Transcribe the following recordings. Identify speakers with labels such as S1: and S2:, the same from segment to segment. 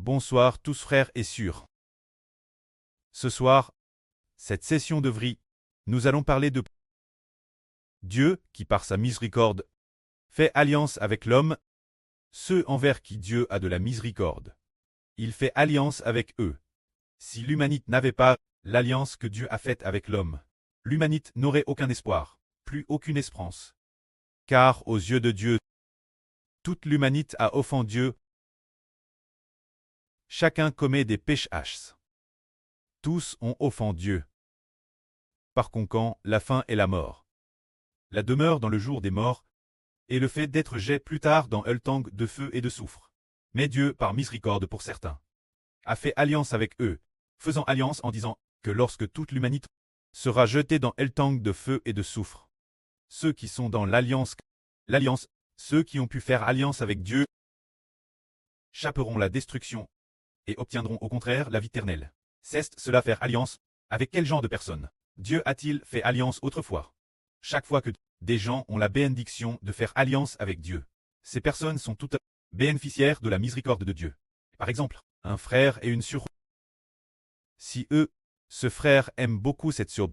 S1: Bonsoir tous frères et sœurs. Ce soir, cette session de VRI, nous allons parler de Dieu qui par sa miséricorde fait alliance avec l'homme, ceux envers qui Dieu a de la miséricorde. Il fait alliance avec eux. Si l'humanité n'avait pas l'alliance que Dieu a faite avec l'homme, l'humanité n'aurait aucun espoir, plus aucune espérance. Car aux yeux de Dieu, toute l'humanité a offensé Dieu. Chacun commet des péchés. Tous ont offensé Dieu. Par conséquent, la fin est la mort. La demeure dans le jour des morts, et le fait d'être jeté plus tard dans un temps de feu et de soufre. Mais Dieu, par miséricorde pour certains, a fait alliance avec eux, faisant alliance en disant que lorsque toute l'humanité sera jetée dans un temps de feu et de soufre, ceux qui sont dans l'alliance, ceux qui ont pu faire alliance avec Dieu, chapperont la destruction et obtiendront au contraire la vie éternelle. C'est cela faire alliance avec quel genre de personnes? Dieu a-t-il fait alliance autrefois? Chaque fois que des gens ont la bénédiction de faire alliance avec Dieu, ces personnes sont toutes bénéficiaires de la miséricorde de Dieu. Par exemple, un frère et une sœur. Si ce frère aime beaucoup cette sœur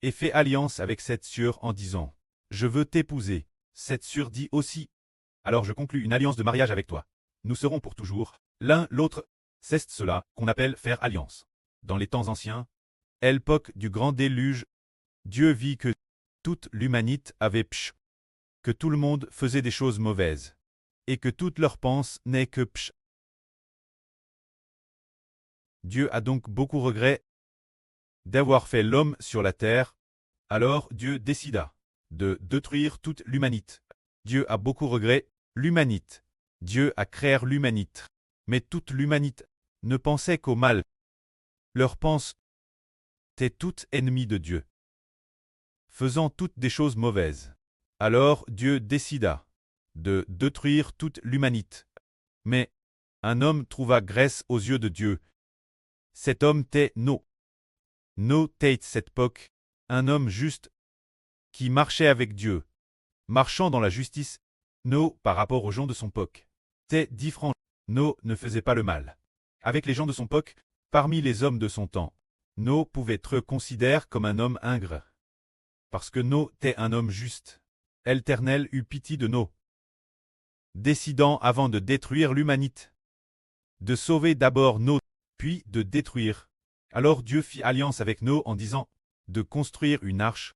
S1: et fait alliance avec cette sœur en disant « Je veux t'épouser », cette sœur dit aussi « Alors je conclus une alliance de mariage avec toi. Nous serons pour toujours l'un l'autre. » C'est cela qu'on appelle faire alliance. Dans les temps anciens, à l'époque du grand déluge, Dieu vit que toute l'humanité avait péché, que tout le monde faisait des choses mauvaises, et que toute leur pensée n'est que péché. Dieu a donc beaucoup regret d'avoir fait l'homme sur la terre, alors Dieu décida de détruire toute l'humanité. Dieu a beaucoup regret l'humanité. Dieu a créé l'humanité, mais toute l'humanité ne pensait qu'au mal. Leur pensée était toute ennemie de Dieu, faisant toutes des choses mauvaises. Alors Dieu décida de détruire toute l'humanité. Mais un homme trouva grâce aux yeux de Dieu. Cet homme était Noé. Noé était cette époque, un homme juste qui marchait avec Dieu, marchant dans la justice. Noé, par rapport aux gens de son époque, était différent. Noé ne faisait pas le mal. Avec les gens de son époque, parmi les hommes de son temps, Noé pouvait être considéré comme un homme ingrat. Parce que Noé était un homme juste. L'Éternel eut pitié de Noé, décidant avant de détruire l'humanité, de sauver d'abord Noé, puis de détruire. Alors Dieu fit alliance avec Noé en disant de construire une arche,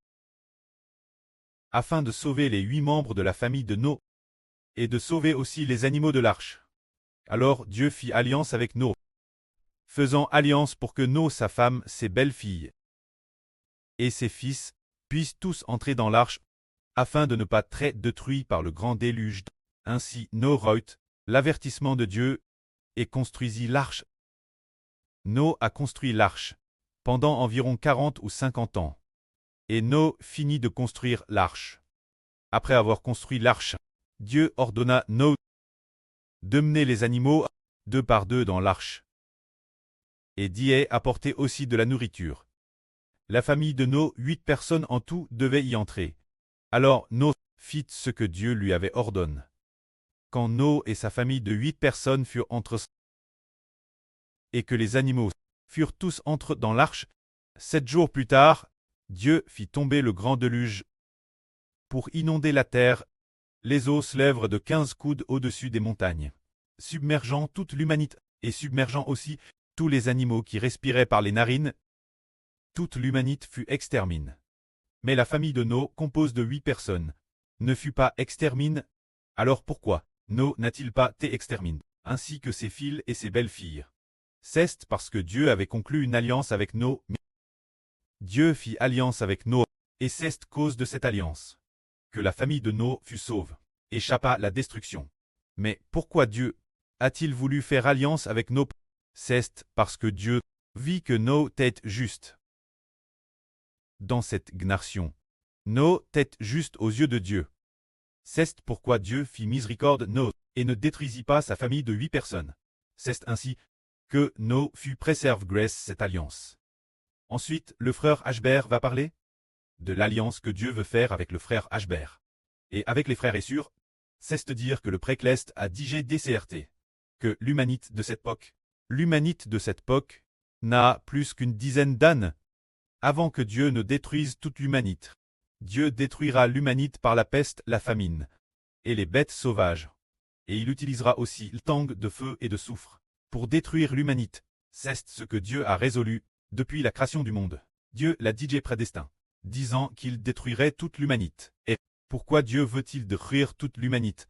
S1: afin de sauver les 8 membres de la famille de Noé, et de sauver aussi les animaux de l'arche. Alors Dieu fit alliance avec Noé, faisant alliance pour que Noé, sa femme, ses belles-filles et ses fils puissent tous entrer dans l'arche, afin de ne pas être détruits par le grand déluge. Ainsi Noé reçut l'avertissement de Dieu et construisit l'arche. Noé a construit l'arche pendant environ 40 ou 50 ans. Et Noé finit de construire l'arche. Après avoir construit l'arche, Dieu ordonna Noé de mener les animaux 2 par 2 dans l'arche et d'y apporter aussi de la nourriture. La famille de Noé, 8 personnes en tout, devaient y entrer. Alors Noé fit ce que Dieu lui avait ordonné. Quand Noé et sa famille de 8 personnes furent entre et que les animaux furent tous entrés dans l'arche, 7 jours plus tard, Dieu fit tomber le grand déluge pour inonder la terre. Les eaux se lèvent de 15 coudes au-dessus des montagnes, submergeant toute l'humanité et submergeant aussi tous les animaux qui respiraient par les narines. Toute l'humanité fut exterminée. Mais la famille de Noé, composée de 8 personnes, ne fut pas exterminée. Alors pourquoi Noé n'a-t-il pas été exterminé, ainsi que ses fils et ses belles-filles? C'est parce que Dieu avait conclu une alliance avec Noé. Dieu fit alliance avec Noé, et c'est cause de cette alliance que la famille de Noé fut sauve, échappa la destruction. Mais pourquoi Dieu a-t-il voulu faire alliance avec Noé? C'est parce que Dieu vit que Noé était juste. Dans cette nation, Noé était juste aux yeux de Dieu. C'est pourquoi Dieu fit miséricorde Noé, et ne détruisit pas sa famille de 8 personnes. C'est ainsi que Noé fut préservé grâce cette alliance. Ensuite, le frère Ashbert va parler de l'alliance que Dieu veut faire avec le frère Ashbert. Et avec les frères et sœurs, c'est dire que le précleste a digé DCRT, que l'humanité de cette époque L'humanite de cette époque n'a plus qu'une dizaine d'années avant que Dieu ne détruise toute l'humanite. Dieu détruira l'humanite par la peste, la famine et les bêtes sauvages. Et il utilisera aussi le tang de feu et de soufre pour détruire l'humanite. C'est ce que Dieu a résolu depuis la création du monde. Dieu l'a déjà prédestiné, disant qu'il détruirait toute l'humanite. Et pourquoi Dieu veut-il détruire toute l'humanite?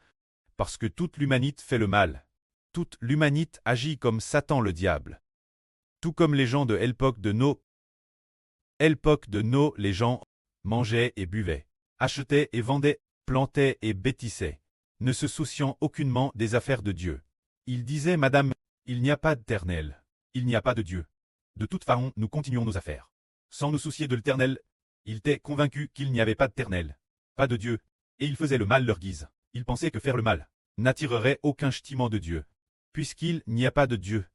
S1: Parce que toute l'humanite fait le mal. Toute l'humanite agit comme Satan le diable. Tout comme les gens de l'époque de Noé. L'époque de Noé, les gens mangeaient et buvaient, achetaient et vendaient, plantaient et bâtissaient, ne se souciant aucunement des affaires de Dieu. Ils disaient, Madame, il n'y a pas d'Éternel, il n'y a pas de Dieu. De toute façon, nous continuons nos affaires. Sans nous soucier de l'Éternel, ils étaient convaincus qu'il n'y avait pas d'Éternel, pas de Dieu, et ils faisaient le mal leur guise. Ils pensaient que faire le mal n'attirerait aucun châtiment de Dieu, puisqu'il n'y a pas de Dieu.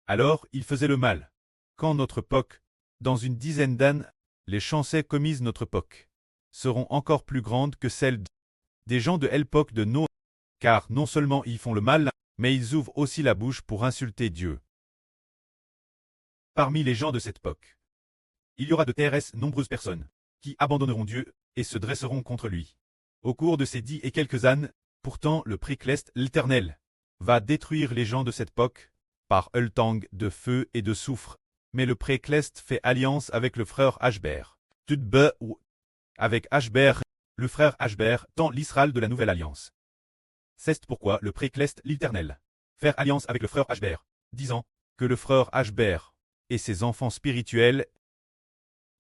S1: Alors ils faisaient le mal. Quand notre époque, dans une dizaine d'années, les chancets commises notre époque seront encore plus grandes que celles des gens de l'époque de Noé, car non seulement ils font le mal, mais ils ouvrent aussi la bouche pour insulter Dieu. Parmi les gens de cette époque, il y aura de très nombreuses personnes qui abandonneront Dieu et se dresseront contre lui. Au cours de ces 10 et quelques années, pourtant le précleste, l'Éternel, va détruire les gens de cette époque par le tang de feu et de soufre. Mais le précleste fait alliance avec le frère Ashbert. Avec Ashbert, le frère Ashbert, dans l'Israël de la Nouvelle Alliance. C'est pourquoi le précleste l'Éternel faire alliance avec le frère Ashbert, disant que le frère Ashbert et ses enfants spirituels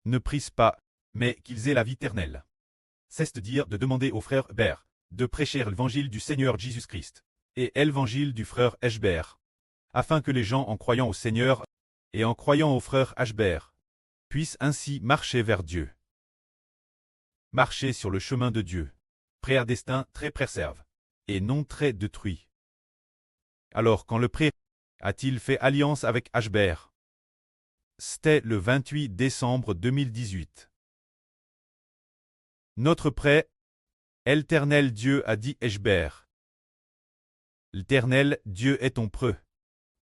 S1: ne prissent pas, mais qu'ils aient la vie éternelle. C'est dire de demander au frère Ber de prêcher l'évangile du Seigneur Jésus-Christ et l'évangile du frère Ashbert, afin que les gens en croyant au Seigneur et en croyant au frère Ashbert puissent ainsi marcher vers Dieu. Marcher sur le chemin de Dieu, prédestin très préserve, et non très détruit. Alors quand le pré a-t-il fait alliance avec Ashbert? C'était le 28 décembre 2018. Notre prêt, l'Éternel Dieu a dit Ashbert. L'Éternel Dieu est ton preux.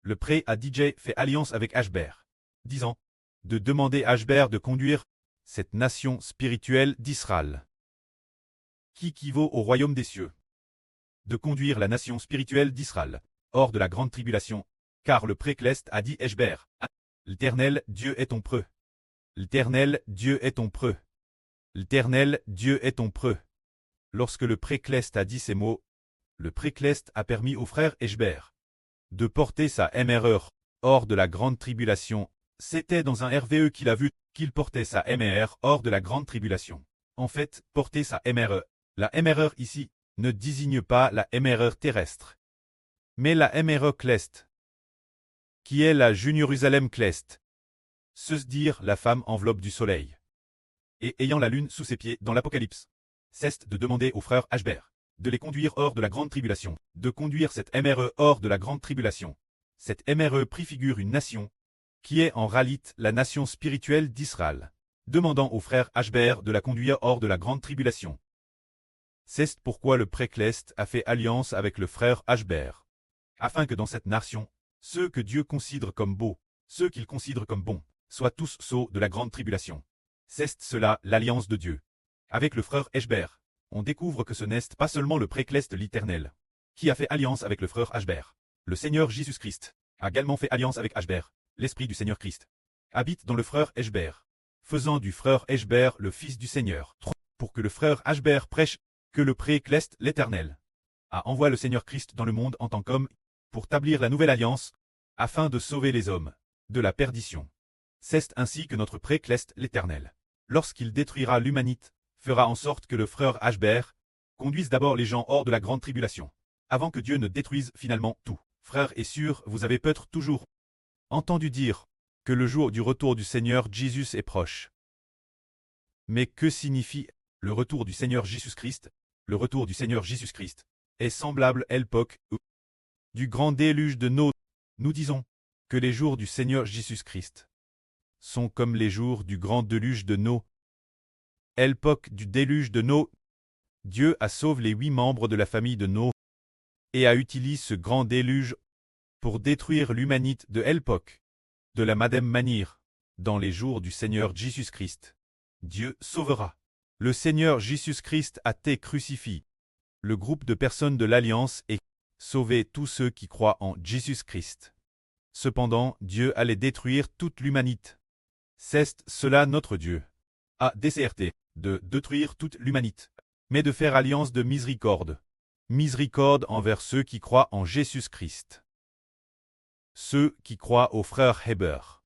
S1: Le pré a DJ fait alliance avec Ashbert, disant de demander à Ashbert de conduire cette nation spirituelle d'Israël, qui équivaut au royaume des cieux, de conduire la nation spirituelle d'Israël hors de la grande tribulation, car le précleste a dit Ashbert, l'Éternel Dieu est ton preux. L'Éternel Dieu est ton preux. L'Éternel Dieu est ton preux. Lorsque le précleste a dit ces mots, le précleste a permis au frère Ashbert de porter sa MRE hors de la grande tribulation. C'était dans un RVE qu'il a vu qu'il portait sa MR hors de la grande tribulation. En fait, porter sa MRE, la MRE ici, ne désigne pas la MRE terrestre, mais la MRE cleste, qui est la Jérusalem cleste, se dire la femme enveloppe du soleil, et ayant la lune sous ses pieds dans l'Apocalypse. Cesse de demander au frère Ashbert de les conduire hors de la grande tribulation, de conduire cette MRE hors de la grande tribulation. Cette MRE préfigure une nation, qui est en réalité la nation spirituelle d'Israël, demandant au frère Ashbert de la conduire hors de la grande tribulation. C'est pourquoi le précleste a fait alliance avec le frère Ashbert, afin que dans cette nation, ceux que Dieu considère comme beaux, ceux qu'il considère comme bons, soient tous sauts de la grande tribulation. C'est cela l'alliance de Dieu. Avec le frère Ashbert, on découvre que ce n'est pas seulement le précleste l'Éternel, qui a fait alliance avec le frère Ashbert. Le Seigneur Jésus-Christ a également fait alliance avec Ashbert. L'Esprit du Seigneur Christ habite dans le frère Ashbert, faisant du frère Ashbert le Fils du Seigneur. Pour que le frère Ashbert prêche que le précleste l'Éternel a envoyé le Seigneur Christ dans le monde en tant qu'homme pour établir la nouvelle alliance, afin de sauver les hommes de la perdition. C'est ainsi que notre précleste l'Éternel, lorsqu'il détruira l'humanité, fera en sorte que le frère Ashbert conduise d'abord les gens hors de la grande tribulation, avant que Dieu ne détruise finalement tout. Frères et sœurs, vous avez peut-être toujours entendu dire que le jour du retour du Seigneur Jésus est proche. Mais que signifie le retour du Seigneur Jésus-Christ? Le retour du Seigneur Jésus-Christ est semblable à l'époque du grand déluge de Noé. Nous disons que les jours du Seigneur Jésus-Christ sont comme les jours du grand déluge de Noé. À l'époque du déluge de Noé, Dieu a sauvé les 8 membres de la famille de Noé et a utilisé ce grand déluge pour détruire l'humanité de l'époque, de la même manière, dans les jours du Seigneur Jésus-Christ. Dieu sauvera. Le Seigneur Jésus-Christ a été crucifié. Le groupe de personnes de l'Alliance est sauvé tous ceux qui croient en Jésus-Christ. Cependant, Dieu allait détruire toute l'humanité. C'est cela notre Dieu a décerté, de détruire toute l'humanité, mais de faire alliance de miséricorde. Miséricorde envers ceux qui croient en Jésus-Christ. Ceux qui croient au frère Héber.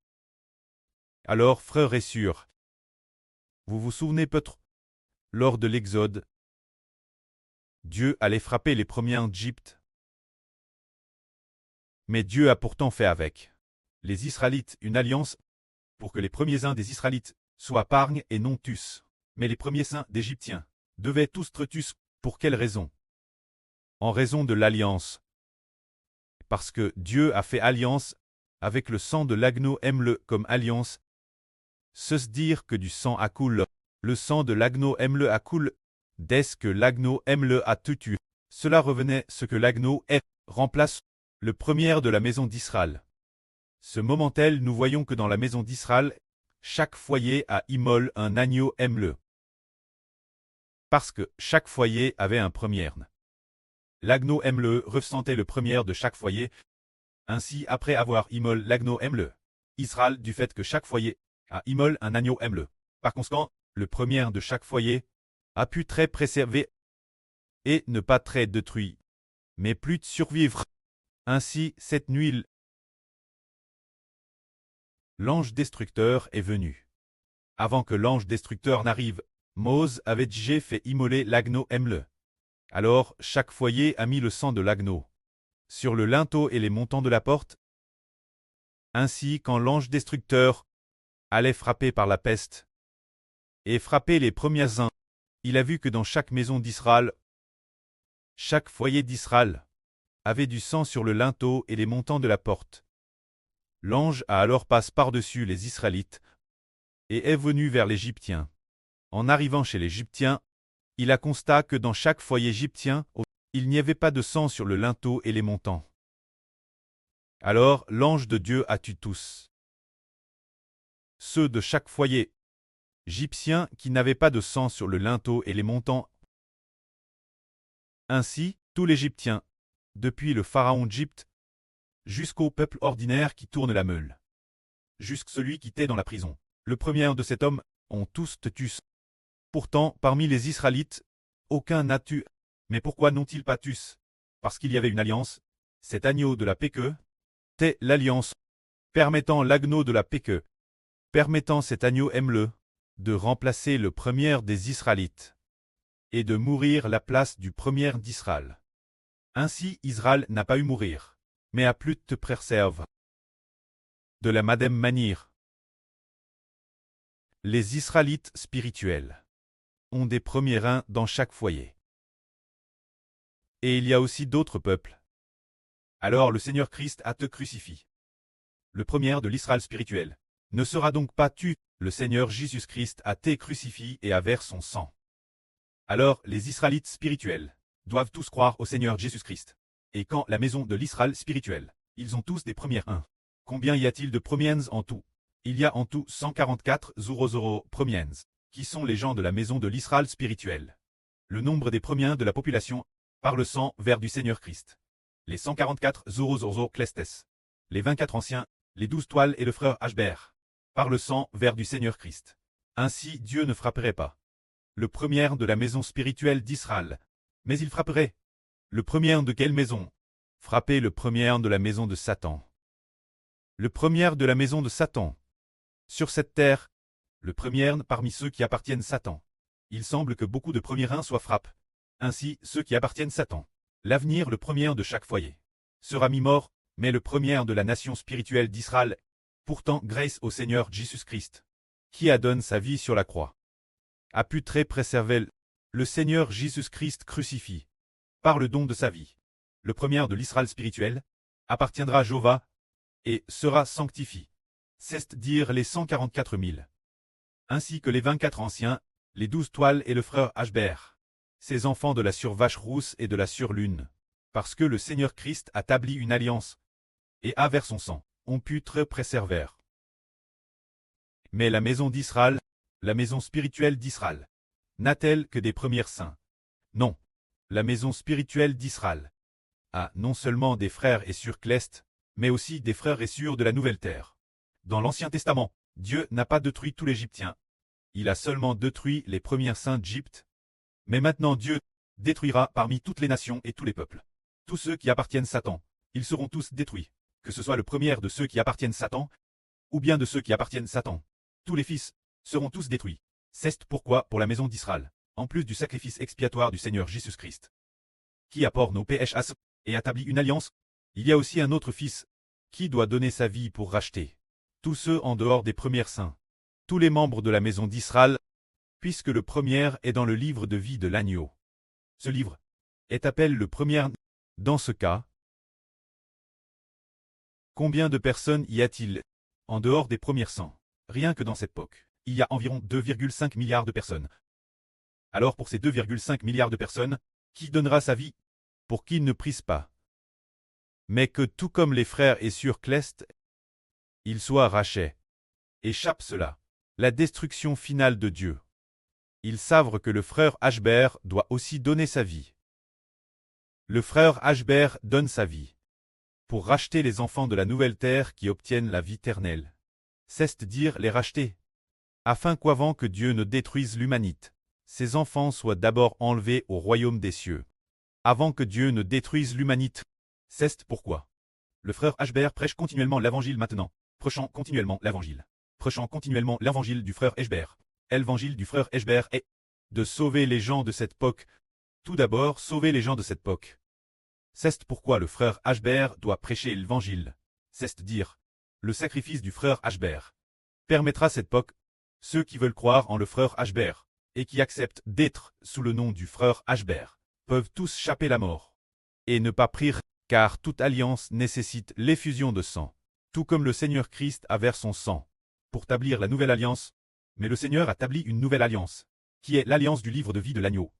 S1: Alors, frères et sœurs, vous vous souvenez peut-être, lors de l'Exode, Dieu allait frapper les premiers d'Égypte. Mais Dieu a pourtant fait avec les Israélites une alliance pour que les premiers-uns des Israélites soient pargnes et non tus. Mais les premiers-uns d'Égyptiens devaient tous être tus. Pour quelle raison? En raison de l'alliance. Parce que Dieu a fait alliance avec le sang de l'agneau aime-le comme alliance. Se dire que du sang accoule, le sang de l'agneau aime-le accoule, dès que l'agneau aime-le a tutu. Cela revenait ce que l'agneau est, remplace le premier de la maison d'Israël. Ce moment-tel, nous voyons que dans la maison d'Israël, chaque foyer a immolé un agneau aime-le. Parce que chaque foyer avait un premier. L'agneau aime-le ressentait le premier de chaque foyer. Ainsi, après avoir immolé l'agneau aime-le, Israël, du fait que chaque foyer a immolé un agneau aime-le. Par conséquent, le premier de chaque foyer a pu très préserver et ne pas très détruit, mais plus de survivre. Ainsi, cette nuit, l'ange destructeur est venu. Avant que l'ange destructeur n'arrive, Mose avait déjà fait immoler l'agneau aime-le. Alors, chaque foyer a mis le sang de l'agneau sur le linteau et les montants de la porte. Ainsi, quand l'ange destructeur allait frapper par la peste et frapper les premiers uns, il a vu que dans chaque maison d'Israël, chaque foyer d'Israël avait du sang sur le linteau et les montants de la porte. L'ange a alors passé par-dessus les Israélites et est venu vers l'Égyptien. En arrivant chez l'Égyptien, il a constaté que dans chaque foyer égyptien, il n'y avait pas de sang sur le linteau et les montants. Alors l'ange de Dieu a tué tous ceux de chaque foyer égyptien qui n'avaient pas de sang sur le linteau et les montants. Ainsi, tout l'Égyptien, depuis le pharaon d'Égypte, jusqu'au peuple ordinaire qui tourne la meule, jusqu'à celui qui était dans la prison, le premier de cet homme, ont tous tué. Pourtant, parmi les Israélites, aucun n'a tué. Mais pourquoi n'ont-ils pas tué? Parce qu'il y avait une alliance, cet agneau de la Péque, c'est l'alliance, permettant l'agneau de la Péque, permettant cet agneau aime-le, de remplacer le premier des Israélites, et de mourir la place du premier d'Israël. Ainsi Israël n'a pas eu mourir, mais a plus te préserve. De la même manière, les Israélites spirituels ont des premiers-uns dans chaque foyer. Et il y a aussi d'autres peuples. Alors le Seigneur Christ a te crucifié. Le premier de l'Israël spirituel ne sera donc pas tué. Le Seigneur Jésus-Christ a été crucifié et a versé son sang. Alors les Israélites spirituels doivent tous croire au Seigneur Jésus-Christ. Et quand la maison de l'Israël spirituel, ils ont tous des premiers-uns. Combien y a-t-il de premiers en tout? Il y a en tout 144 premiers, qui sont les gens de la maison de l'Israël spirituel. Le nombre des premiers de la population par le sang vers du Seigneur Christ. Les 144 Clestes. Les 24 anciens, les 12 toiles et le frère Ashber. Par le sang vers du Seigneur Christ. Ainsi Dieu ne frapperait pas le premier de la maison spirituelle d'Israël, mais il frapperait le premier de quelle maison? Frapper le premier de la maison de Satan. Le premier de la maison de Satan. Sur cette terre, le premier parmi ceux qui appartiennent Satan. Il semble que beaucoup de premiers-uns soient frappés. Ainsi, ceux qui appartiennent Satan. L'avenir, le premier de chaque foyer, sera mis mort, mais le premier de la nation spirituelle d'Israël. Pourtant, grâce au Seigneur Jésus-Christ, qui a donné sa vie sur la croix, a pu très préserver le Seigneur Jésus-Christ crucifié, par le don de sa vie. Le premier de l'Israël spirituel appartiendra à Jéhovah et sera sanctifié. C'est-à-dire les 144 000, ainsi que les 24 anciens, les 12 toiles et le frère Ashber, ces enfants de la survache rousse et de la surlune, parce que le Seigneur Christ a établi une alliance et à vers son sang, ont pu te préserver. Mais la maison d'Israël, la maison spirituelle d'Israël, n'a-t-elle que des premiers saints? Non. La maison spirituelle d'Israël a non seulement des frères et sœurs célestes, mais aussi des frères et sœurs de la nouvelle terre. Dans l'Ancien Testament, Dieu n'a pas détruit tout l'Égyptien. Il a seulement détruit les premiers saints d'Égypte. Mais maintenant Dieu détruira parmi toutes les nations et tous les peuples. Tous ceux qui appartiennent Satan, ils seront tous détruits. Que ce soit le premier de ceux qui appartiennent Satan, ou bien de ceux qui appartiennent Satan. Tous les fils seront tous détruits. C'est pourquoi pour la maison d'Israël, en plus du sacrifice expiatoire du Seigneur Jésus-Christ, qui apporte nos péchés et établit une alliance, il y a aussi un autre fils, qui doit donner sa vie pour racheter tous ceux en dehors des premiers saints, tous les membres de la maison d'Israël, puisque le premier est dans le livre de vie de l'agneau. Ce livre est appelé le premier. Dans ce cas, combien de personnes y a-t-il en dehors des premiers saints? Rien que dans cette époque, il y a environ 2,5 milliards de personnes. Alors pour ces 2,5 milliards de personnes, qui donnera sa vie pour qu'ils ne prissent pas? Mais que tout comme les frères et sœurs célestes, ils soient rachetés. Échappe cela, la destruction finale de Dieu. Ils savent que le frère Ashbert doit aussi donner sa vie. Le frère Ashbert donne sa vie pour racheter les enfants de la nouvelle terre qui obtiennent la vie éternelle. C'est-à-dire les racheter, afin qu'avant que Dieu ne détruise l'humanité, ses enfants soient d'abord enlevés au royaume des cieux. Avant que Dieu ne détruise l'humanité. C'est pourquoi le frère Ashbert prêche continuellement l'évangile maintenant, prêchant continuellement l'évangile. Prêchant continuellement l'évangile du frère Ashbert. L'évangile du frère Ashbert est de sauver les gens de cette époque. Tout d'abord, sauver les gens de cette époque. C'est pourquoi le frère Ashbert doit prêcher l'évangile. C'est-à-dire, le sacrifice du frère Ashbert permettra cette époque, ceux qui veulent croire en le frère Ashbert, et qui acceptent d'être sous le nom du frère Ashbert, peuvent tous échapper la mort. Et ne pas prier, car toute alliance nécessite l'effusion de sang, tout comme le Seigneur Christ a versé son sang, pour établir la nouvelle alliance. Mais le Seigneur a établi une nouvelle alliance, qui est l'alliance du livre de vie de l'agneau.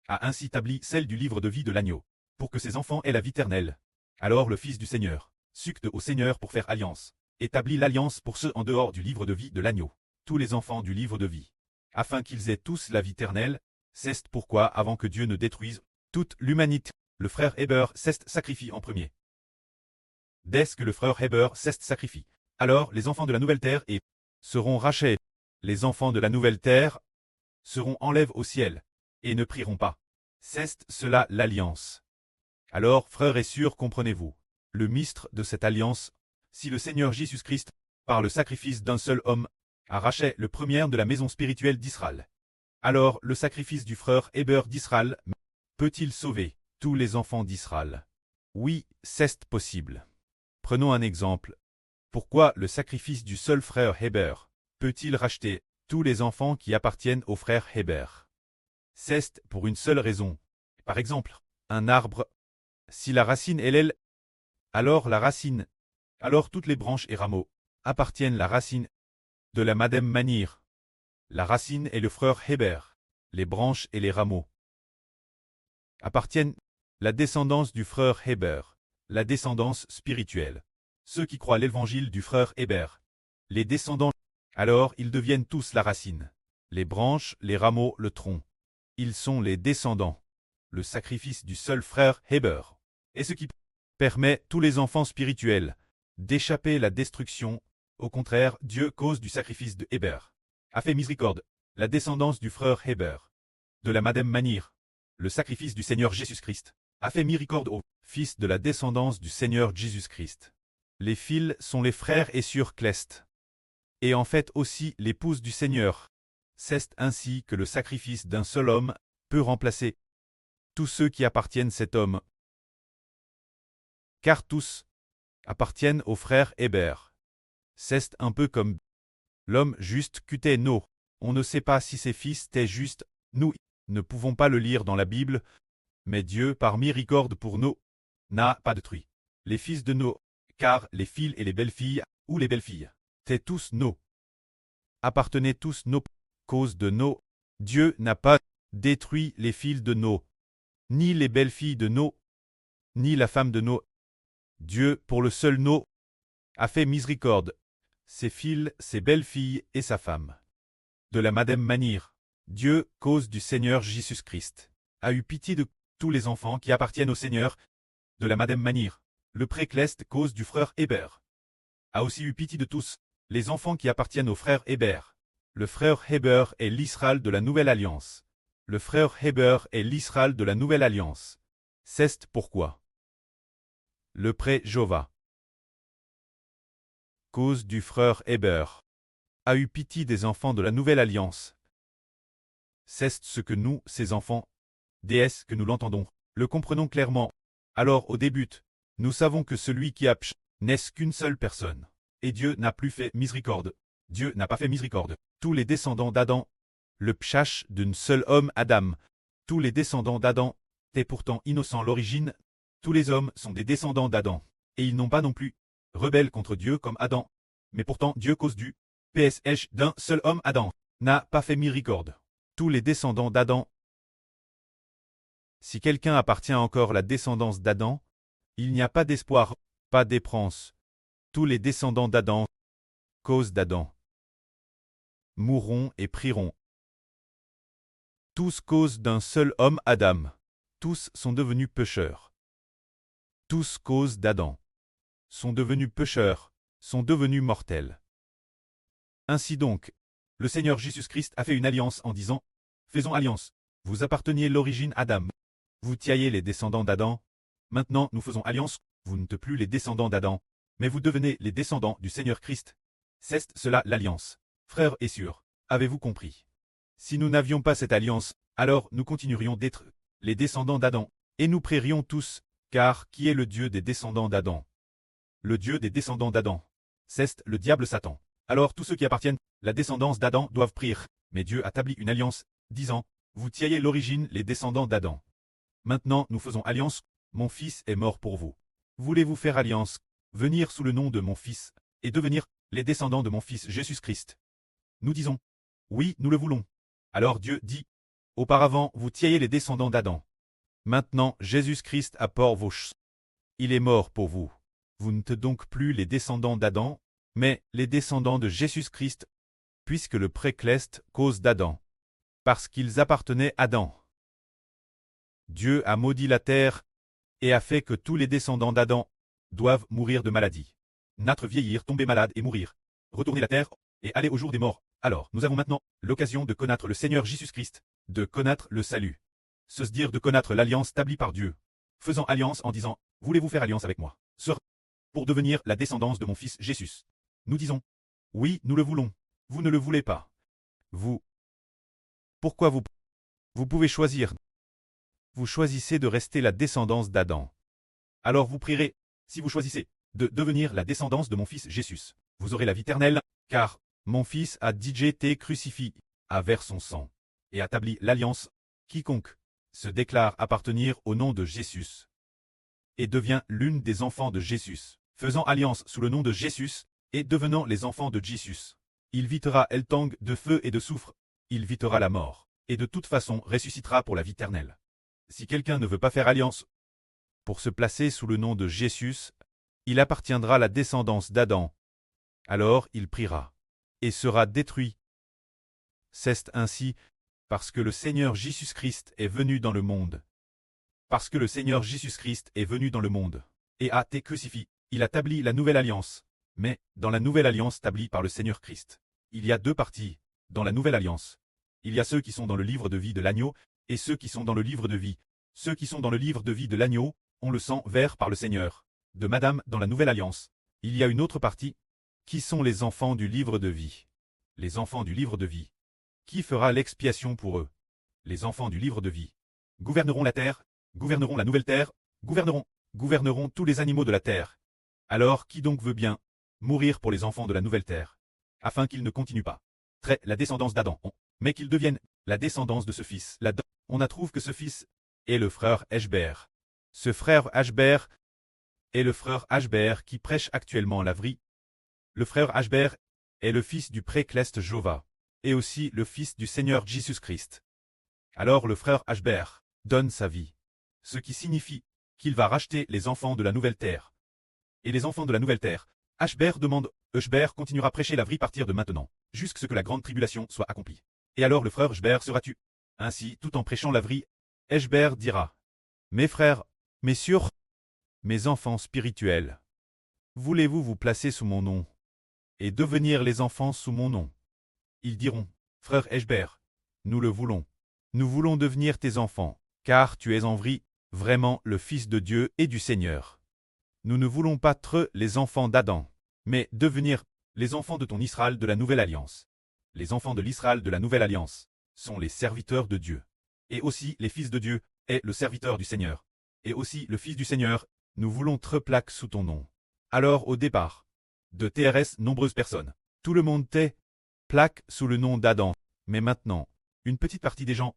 S1: A ainsi établi celle du livre de vie de l'agneau, pour que ses enfants aient la vie éternelle. Alors le Fils du Seigneur, succte au Seigneur pour faire alliance, établit l'alliance pour ceux en dehors du livre de vie de l'agneau, tous les enfants du livre de vie, afin qu'ils aient tous la vie éternelle. C'est pourquoi avant que Dieu ne détruise toute l'humanité, le frère Heber sacrifie en premier. Dès que le frère Heber sacrifie, alors les enfants de la nouvelle terre seront rachetés. Les enfants de la nouvelle terre seront enlèvés au ciel, et ne prieront pas. C'est cela l'alliance. Alors, frères et sœurs, comprenez-vous, le mystère de cette alliance, si le Seigneur Jésus-Christ, par le sacrifice d'un seul homme, a racheté le premier de la maison spirituelle d'Israël. Alors, le sacrifice du frère Heber d'Israël peut-il sauver tous les enfants d'Israël? Oui, c'est possible. Prenons un exemple. Pourquoi le sacrifice du seul frère Heber peut-il racheter tous les enfants qui appartiennent au frère Heber? C'est pour une seule raison. Par exemple, un arbre, si la racine est l'aile, alors la racine, alors toutes les branches et rameaux appartiennent à la racine. De la même manière, la racine est le frère Heber, les branches et les rameaux appartiennent la descendance du frère Heber, la descendance spirituelle. Ceux qui croient l'évangile du frère Heber, les descendants, alors ils deviennent tous la racine. Les branches, les rameaux, le tronc. Ils sont les descendants. Le sacrifice du seul frère Heber est ce qui permet tous les enfants spirituels d'échapper à la destruction. Au contraire, Dieu, cause du sacrifice de Heber, a fait miséricorde, la descendance du frère Heber. De la même manière, le sacrifice du Seigneur Jésus-Christ a fait miséricorde au fils de la descendance du Seigneur Jésus-Christ. Les fils sont les frères et sœurs célestes. Et en fait aussi l'épouse du Seigneur. C'est ainsi que le sacrifice d'un seul homme peut remplacer tous ceux qui appartiennent à cet homme. Car tous appartiennent au frère Heber. C'est un peu comme l'homme juste qu'était No. On ne sait pas si ses fils étaient justes, nous ne pouvons pas le lire dans la Bible, mais Dieu, par miséricorde pour No, n'a pas détruit les fils de No, car les filles et les belles-filles, ou les belles-filles, étaient tous No. Appartenaient tous No. Cause de No, Dieu n'a pas détruit les filles de No, ni les belles-filles de No, ni la femme de No. Dieu, pour le seul No, a fait miséricorde, ses filles, ses belles-filles et sa femme. De la madame manière, Dieu, cause du Seigneur Jésus-Christ, a eu pitié de tous les enfants qui appartiennent au Seigneur. De la madame manière, le précleste, cause du frère Hébert, a aussi eu pitié de tous les enfants qui appartiennent au frère Hébert. Le frère Hébert est l'Israël de la Nouvelle Alliance. Le frère Hébert est l'Israël de la Nouvelle Alliance. C'est pourquoi le pré Jova, cause du frère Hébert, a eu pitié des enfants de la Nouvelle Alliance. C'est ce que nous, ces enfants, déesses que nous l'entendons, le comprenons clairement. Alors au début, nous savons que celui qui a pch n'est qu'une seule personne. Et Dieu n'a plus fait miséricorde. Dieu n'a pas fait miséricorde. Tous les descendants d'Adam, le pchash d'une seule homme Adam, tous les descendants d'Adam, étaient pourtant innocents l'origine. Tous les hommes sont des descendants d'Adam. Et ils n'ont pas non plus rebelles contre Dieu comme Adam. Mais pourtant Dieu cause du PSH d'un seul homme Adam, n'a pas fait miséricorde. Tous les descendants d'Adam. Si quelqu'un appartient encore à la descendance d'Adam, il n'y a pas d'espoir, pas d'espérance. Tous les descendants d'Adam, cause d'Adam, mourront et prieront. Tous cause d'un seul homme Adam. Tous sont devenus pécheurs. Tous cause d'Adam. Sont devenus pécheurs, sont devenus mortels. Ainsi donc, le Seigneur Jésus-Christ a fait une alliance en disant, « Faisons alliance, vous apparteniez l'origine Adam. Vous tiaillez les descendants d'Adam. Maintenant nous faisons alliance, vous n'êtes plus les descendants d'Adam, mais vous devenez les descendants du Seigneur Christ. C'est cela l'alliance. Frères et sœurs, avez-vous compris? Si nous n'avions pas cette alliance, alors nous continuerions d'être les descendants d'Adam, et nous prierions tous, car qui est le Dieu des descendants d'Adam? Le Dieu des descendants d'Adam, c'est le diable Satan. Alors tous ceux qui appartiennent à la descendance d'Adam doivent prier. Mais Dieu a établi une alliance, disant, vous tiaillez l'origine les descendants d'Adam. Maintenant nous faisons alliance, mon fils est mort pour vous. Voulez-vous faire alliance, venir sous le nom de mon fils, et devenir les descendants de mon fils Jésus-Christ? Nous disons, oui, nous le voulons. Alors Dieu dit, auparavant vous tiaillez les descendants d'Adam. Maintenant Jésus-Christ apporte vos ch. Il est mort pour vous. Vous n'êtes donc plus les descendants d'Adam, mais les descendants de Jésus-Christ, puisque le précleste cause d'Adam, parce qu'ils appartenaient à Adam. Dieu a maudit la terre et a fait que tous les descendants d'Adam doivent mourir de maladie. Naître, vieillir, tomber malade et mourir. Retourner la terre et aller au jour des morts. Alors, nous avons maintenant l'occasion de connaître le Seigneur Jésus-Christ, de connaître le salut. Se dire de connaître l'alliance établie par Dieu. Faisant alliance en disant, voulez-vous faire alliance avec moi, sœur, pour devenir la descendance de mon fils Jésus? Nous disons, oui, nous le voulons. Vous ne le voulez pas. Vous. Pourquoi vous pouvez choisir. Vous choisissez de rester la descendance d'Adam. Alors vous prierez, si vous choisissez de devenir la descendance de mon fils Jésus, vous aurez la vie éternelle, car mon fils a été crucifié, a versé son sang, et a établi l'alliance. Quiconque se déclare appartenir au nom de Jésus et devient l'une des enfants de Jésus, faisant alliance sous le nom de Jésus et devenant les enfants de Jésus. Il vitera el tang de feu et de soufre, il vitera la mort, et de toute façon ressuscitera pour la vie éternelle. Si quelqu'un ne veut pas faire alliance pour se placer sous le nom de Jésus, il appartiendra à la descendance d'Adam. Alors il priera et sera détruit. C'est ainsi parce que le Seigneur Jésus-Christ est venu dans le monde. Parce que le Seigneur Jésus-Christ est venu dans le monde et a été crucifié, il a établi la nouvelle alliance. Mais, dans la nouvelle alliance établie par le Seigneur Christ, il y a deux parties. Dans la nouvelle alliance, il y a ceux qui sont dans le livre de vie de l'agneau et ceux qui sont dans le livre de vie. Ceux qui sont dans le livre de vie de l'agneau ont le sang vert par le Seigneur. De Madame, dans la nouvelle alliance, il y a une autre partie. Qui sont les enfants du livre de vie? Les enfants du livre de vie. Qui fera l'expiation pour eux? Les enfants du livre de vie. Gouverneront la terre, gouverneront la nouvelle terre, gouverneront tous les animaux de la terre. Alors qui donc veut bien mourir pour les enfants de la nouvelle terre, afin qu'ils ne continuent pas la descendance d'Adam, mais qu'ils deviennent la descendance de ce fils. Là-dedans, on trouve que ce fils est le frère Hébert. Ce frère Hébert est le frère Hébert qui prêche actuellement la vraie. Le frère Hébert est le fils du précleste Jova, et aussi le fils du Seigneur Jésus-Christ. Alors le frère Hébert donne sa vie, ce qui signifie qu'il va racheter les enfants de la nouvelle terre. et les enfants de la nouvelle terre. Ashbert demande, Eshbert continuera à prêcher la vraie partir de maintenant, jusqu'à ce que la grande tribulation soit accomplie. Et alors le frère Eshbert sera tu. Ainsi, tout en prêchant la vraie, Eshbert dira, mes frères, messieurs, mes enfants spirituels, voulez-vous vous placer sous mon nom, et devenir les enfants sous mon nom? Ils diront, frère Eshbert, nous le voulons. Nous voulons devenir tes enfants, car tu es en vrai, vraiment le Fils de Dieu et du Seigneur. Nous ne voulons pas être les enfants d'Adam, mais devenir les enfants de ton Israël de la Nouvelle Alliance. Les enfants de l'Israël de la Nouvelle Alliance sont les serviteurs de Dieu. Et aussi les fils de Dieu est le serviteur du Seigneur. Et aussi le Fils du Seigneur, nous voulons te plaque sous ton nom. Alors au départ, de TRS nombreuses personnes, tout le monde t'est plaque sous le nom d'Adam. Mais maintenant, une petite partie des gens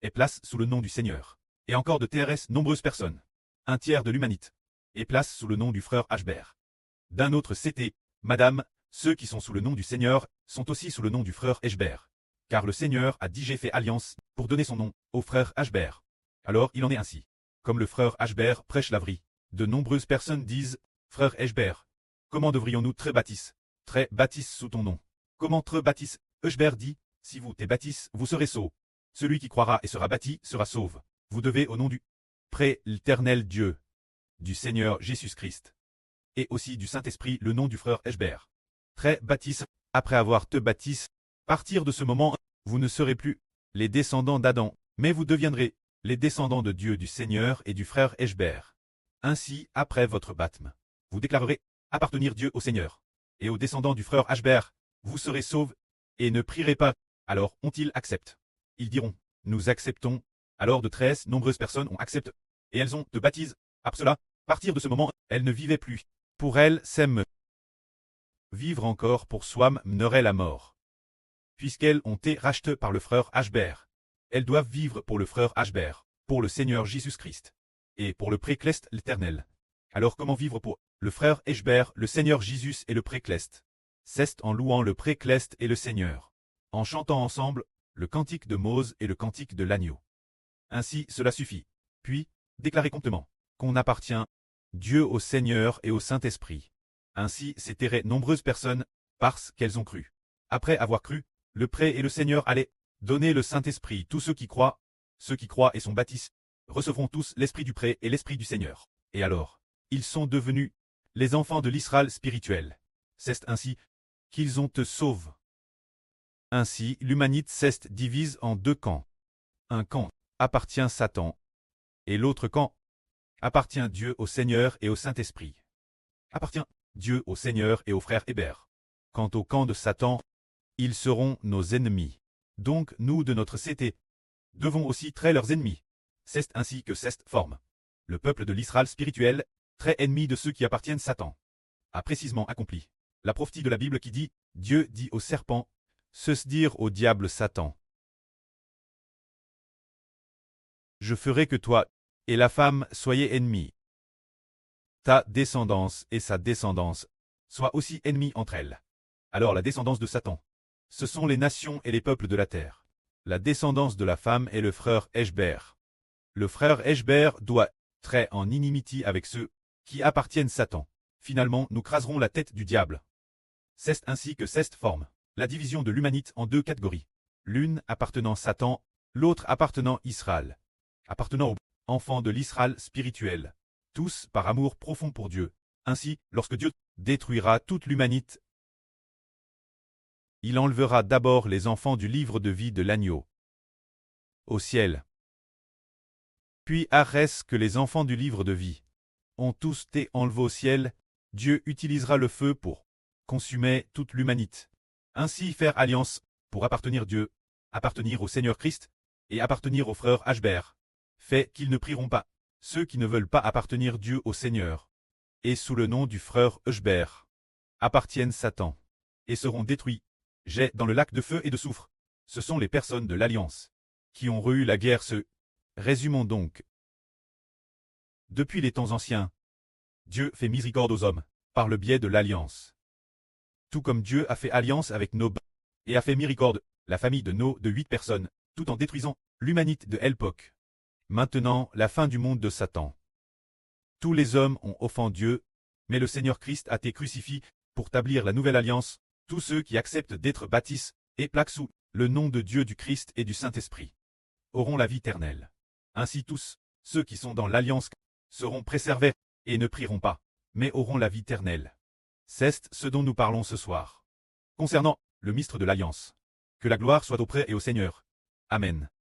S1: est place sous le nom du Seigneur. Et encore de TRS nombreuses personnes, un tiers de l'humanité, est place sous le nom du frère Ashbert. D'un autre CT, Madame, ceux qui sont sous le nom du Seigneur sont aussi sous le nom du frère Eshbert. Car le Seigneur a dit j'ai fait alliance pour donner son nom au frère Ashbert. Alors il en est ainsi. Comme le frère Ashbert prêche la vraie, de nombreuses personnes disent, frère Eshbert, comment devrions-nous te bâtisse? Très bâtisse sous ton nom. Comment te bâtisse? Eshbert dit, si vous t'es bâtisse, vous serez sauve. Celui qui croira et sera bâti sera sauve. Vous devez au nom du près l'Éternel Dieu, du Seigneur Jésus-Christ, et aussi du Saint-Esprit le nom du frère Eshbert. Très bâtisse, après avoir te bâtisse, partir de ce moment, vous ne serez plus les descendants d'Adam, mais vous deviendrez les descendants de Dieu du Seigneur et du frère Eshbert. Ainsi, après votre baptême, vous déclarerez appartenir Dieu au Seigneur. Et aux descendants du frère Ashbert, vous serez sauvés, et ne prierez pas. Alors ont-ils accepté? Ils diront, nous acceptons. Alors de très nombreuses personnes ont accepté, et elles ont te baptisé. À cela, partir de ce moment, elles ne vivaient plus. Pour elles, c'est vivre encore pour soi n'aurait la mort. Puisqu'elles ont été rachetées par le frère Ashbert, elles doivent vivre pour le frère Ashbert, pour le Seigneur Jésus-Christ, et pour le précleste l'Éternel. Alors comment vivre pour le frère Eshbert, le Seigneur Jésus et le précleste? C'est en louant le précleste et le Seigneur, en chantant ensemble le cantique de Mose et le cantique de l'agneau. Ainsi cela suffit. Puis, déclarer comptement qu'on appartient Dieu au Seigneur et au Saint-Esprit. Ainsi s'étaient nombreuses personnes, parce qu'elles ont cru. Après avoir cru, le prêtre et le Seigneur allaient donner le Saint-Esprit. Tous ceux qui croient et sont baptisés, recevront tous l'Esprit du prêtre et l'Esprit du Seigneur. Et alors, ils sont devenus les enfants de l'Israël spirituel. C'est ainsi qu'ils ont te sauvé. Ainsi, l'humanité s'est divise en deux camps. Un camp appartient Satan, et l'autre camp appartient Dieu au Seigneur et au Saint-Esprit. Appartient Dieu au Seigneur et au frère Hébert. Quant au camp de Satan, ils seront nos ennemis. Donc nous de notre CT devons aussi traiter leurs ennemis. C'est ainsi que cette forme. Le peuple de l'Israël spirituel, très ennemi de ceux qui appartiennent Satan, a précisément accompli la prophétie de la Bible qui dit, Dieu dit au serpent, se dire au diable Satan. Je ferai que toi et la femme soyez ennemis. Ta descendance et sa descendance soient aussi ennemis entre elles. Alors la descendance de Satan, ce sont les nations et les peuples de la terre. La descendance de la femme est le frère Eshbert. Le frère Eshbert doit être en inimitié avec ceux qui appartiennent Satan. Finalement, nous craserons la tête du diable. C'est ainsi que cette forme la division de l'humanité en deux catégories. L'une appartenant Satan, l'autre appartenant Israël. Appartenant aux enfants de l'Israël spirituel. Tous par amour profond pour Dieu. Ainsi, lorsque Dieu détruira toute l'humanité, il enlèvera d'abord les enfants du livre de vie de l'agneau au ciel. Puis arrête que les enfants du livre de vie ont tous été enlevés au ciel, Dieu utilisera le feu pour consumer toute l'humanité. Ainsi faire alliance pour appartenir Dieu, appartenir au Seigneur Christ et appartenir au frère Ashbert. Fait qu'ils ne prieront pas, ceux qui ne veulent pas appartenir Dieu au Seigneur, et sous le nom du frère Ashbert, appartiennent Satan, et seront détruits. J'ai dans le lac de feu et de soufre. Ce sont les personnes de l'Alliance qui ont eu la guerre. Résumons donc. Depuis les temps anciens, Dieu fait miséricorde aux hommes, par le biais de l'Alliance. Tout comme Dieu a fait alliance avec Nob, et a fait miséricorde, la famille de Noé de 8 personnes, tout en détruisant l'humanité de l'époque. Maintenant, la fin du monde de Satan. Tous les hommes ont offendu Dieu, Mais le Seigneur Christ a été crucifié pour établir la nouvelle alliance. Tous ceux qui acceptent d'être baptisés et plaqués sous le nom de Dieu, du Christ et du Saint-Esprit auront la vie éternelle. Ainsi tous, ceux qui sont dans l'alliance seront préservés et ne prieront pas, mais auront la vie éternelle. C'est ce dont nous parlons ce soir. Concernant le mystère de l'alliance. Que la gloire soit auprès et au Seigneur. Amen.